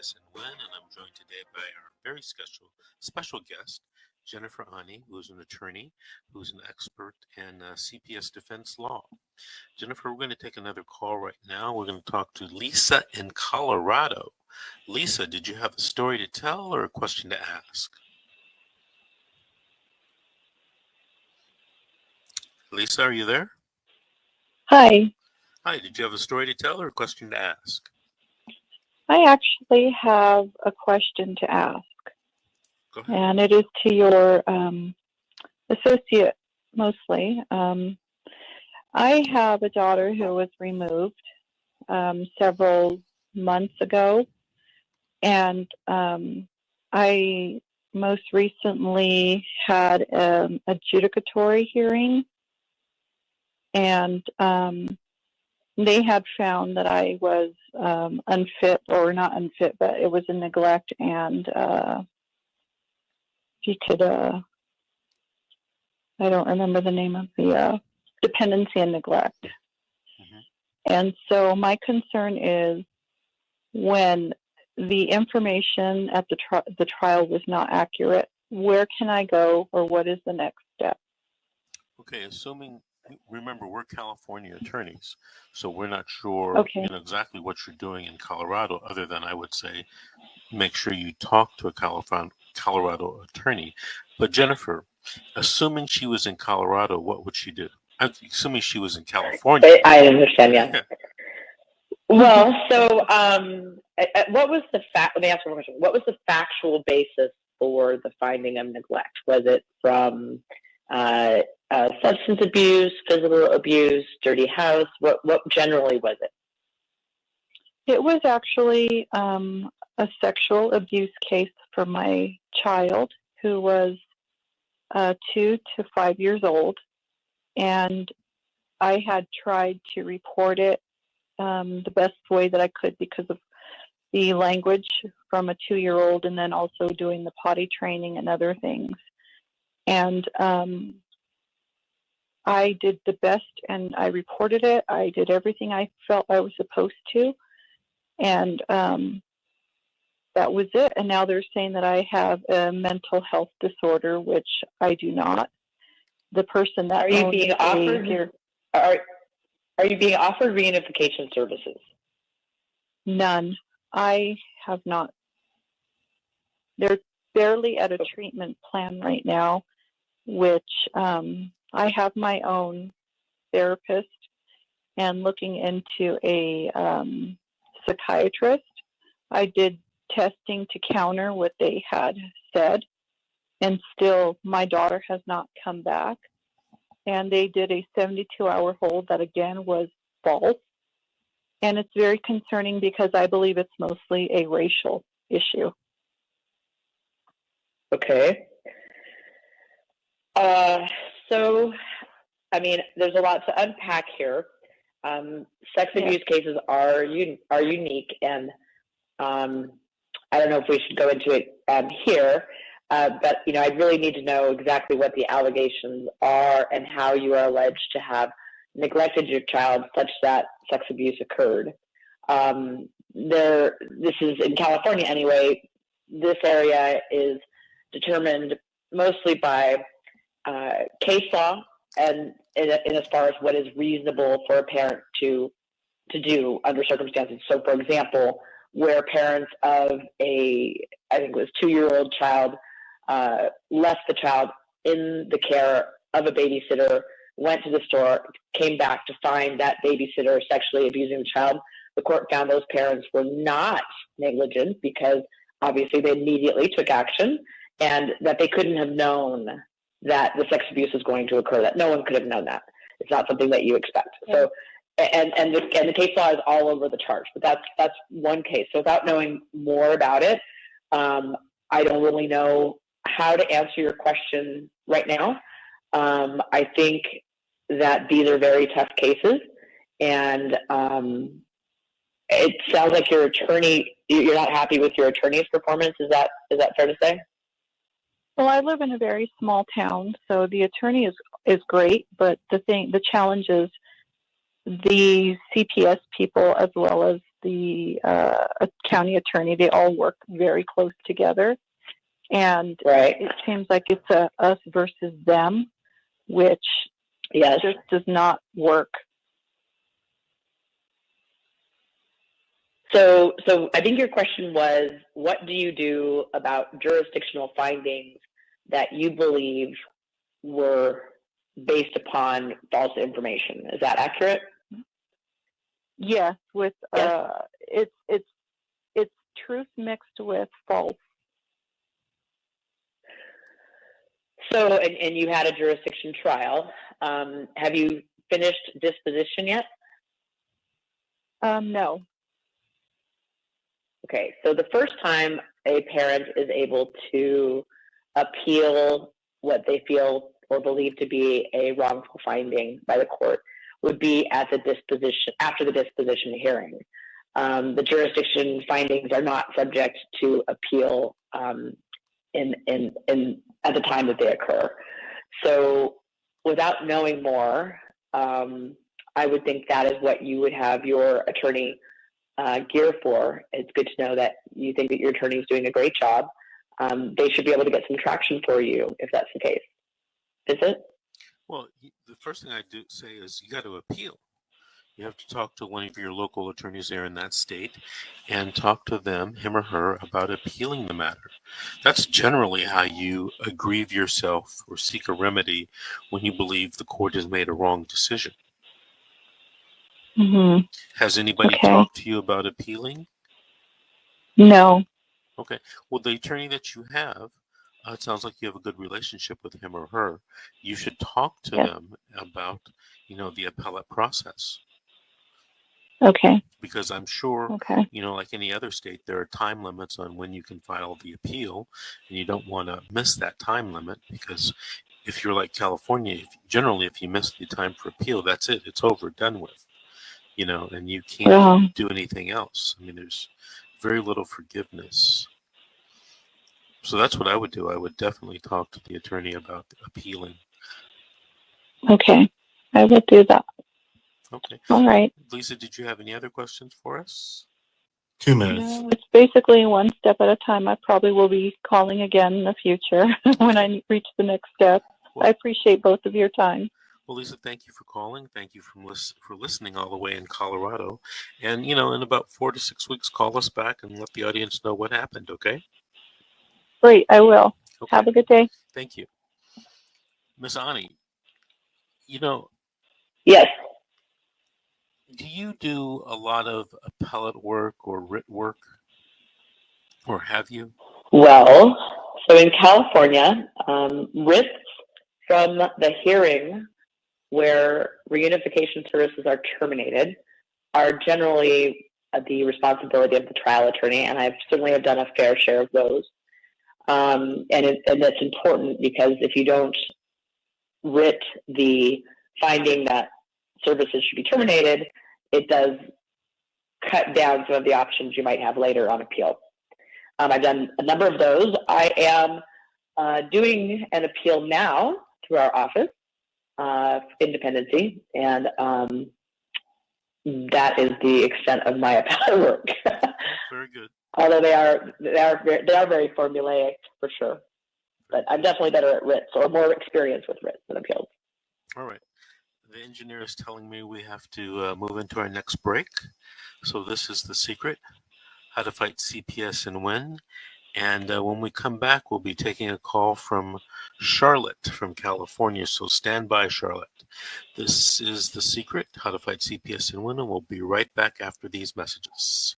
CPS Win, and I'm joined today by our very special guest, Jennifer Ani, who's an attorney, who's an expert in CPS defense law. Jennifer, we're going to take another call right now. We're going to talk to Lisa in Colorado. Lisa, did you have a story to tell or a question to ask? Lisa, are you there? Hi. Hi, did you have a story to tell or a question to ask? I actually have a question to ask. Go ahead. And it is to your associate mostly. I have a daughter who was removed several months ago, and I most recently had an adjudicatory hearing, and they had found that I was unfit, or not unfit, but it was a neglect, and you could, I don't remember the name of the dependency and neglect. Mm-hmm. And so my concern is when the information at the trial was not accurate, where can I go, or what is the next step? Okay, remember, we're California attorneys, so we're not sure exactly what you're doing in Colorado, other than I would say make sure you talk to a Colorado attorney. But Jennifer, assuming she was in Colorado, what would she do? Assuming she was in California. I understand, yeah. Well, so what was the fact? Let me ask one question. What was the factual basis for the finding of neglect? Was it from substance abuse, physical abuse, dirty house? What generally was it? It was actually a sexual abuse case for my child, who was 2 to 5 years old, and I had tried to report it the best way that I could because of the language from a 2-year-old, and then also doing the potty training and other things. And I did the best, and I reported it. I did everything I felt I was supposed to, and that was it. And now they're saying that I have a mental health disorder, which I do not. The person that are you being offered reunification services? None. I have not. They're barely at a treatment plan right now, which I have my own therapist and looking into a psychiatrist. I did testing to counter what they had said, and still my daughter has not come back. And they did a 72-hour hold that again was false. And it's very concerning because I believe it's mostly a racial issue. Okay. So, I mean, there's a lot to unpack here. Sex abuse cases are unique, and I don't know if we should go into it here, but I really need to know exactly what the allegations are and how you are alleged to have neglected your child such that sex abuse occurred. This is in California anyway. This area is determined mostly by case law, and in as far as what is reasonable for a parent to do under circumstances. So, for example, where parents of I think it was 2-year-old child left the child in the care of a babysitter, went to the store, came back to find that babysitter sexually abusing the child. The court found those parents were not negligent because obviously they immediately took action, and that they couldn't have known that the sex abuse was going to occur, that no one could have known that. It's not something that you expect. So, and the case law is all over the charts, but that's one case. So without knowing more about it, I don't really know how to answer your question right now. I think that these are very tough cases, and it sounds like you're not happy with your attorney's performance. Is that fair to say? Well, I live in a very small town, so the attorney is great, but the challenge is the CPS people, as well as the county attorney. They all work very close together. And Right. it seems like it's a us versus them, which just does not work. So I think your question was, what do you do about jurisdictional findings that you believe were based upon false information? Is that accurate? Yes, with it's truth mixed with false. So, and you had a jurisdiction trial. Have you finished disposition yet? No. Okay, so the first time a parent is able to appeal what they feel or believe to be a wrongful finding by the court would be at the disposition, after the disposition hearing. The jurisdiction findings are not subject to appeal at the time that they occur. So without knowing more, I would think that is what you would have your attorney gear for. It's good to know that you think that your attorney is doing a great job. They should be able to get some traction for you if that's the case. Is it? Well, the first thing I do say is you got to appeal. You have to talk to one of your local attorneys there in that state and talk to them, him or her, about appealing the matter. That's generally how you aggrieve yourself or seek a remedy when you believe the court has made a wrong decision. Mm-hmm. Has anybody talked to you about appealing? No. Okay. Well, the attorney that you have, it sounds like you have a good relationship with him or her. You should talk to them about, the appellate process. Okay. Because I'm sure, like any other state, there are time limits on when you can file the appeal, and you don't want to miss that time limit, because if you're like California, generally if you miss the time for appeal, that's it. It's over, done with, and you can't do anything else. I mean, there's very little forgiveness. So that's what I would do. I would definitely talk to the attorney about appealing. Okay. I will do that. Okay. All right. Lisa, did you have any other questions for us? 2 minutes. No, it's basically one step at a time. I probably will be calling again in the future when I reach the next step. Well, I appreciate both of your time. Well, Lisa, thank you for calling. Thank you for listening all the way in Colorado. And, in about 4 to 6 weeks, call us back and let the audience know what happened, okay? Great, I will. Okay. Have a good day. Thank you. Miss Ani, Yes. Do you do a lot of appellate work or writ work? Or have you? Well, so in California, writs from the hearing where reunification services are terminated are generally the responsibility of the trial attorney, and I certainly have done a fair share of those. And that's important, because if you don't writ the finding that services should be terminated, it does cut down some of the options you might have later on appeal. I've done a number of those. I am doing an appeal now through our office, independency, and that is the extent of my appellate work. Very good. Although they are very formulaic for sure, but I'm definitely better at writs, or more experience with writs than appeals. All right. The engineer is telling me we have to move into our next break. So this is The Secret, How to Fight CPS and Win. And when we come back, we'll be taking a call from Charlotte from California. So stand by, Charlotte. This is The Secret, How to Fight CPS and Win, and we'll be right back after these messages.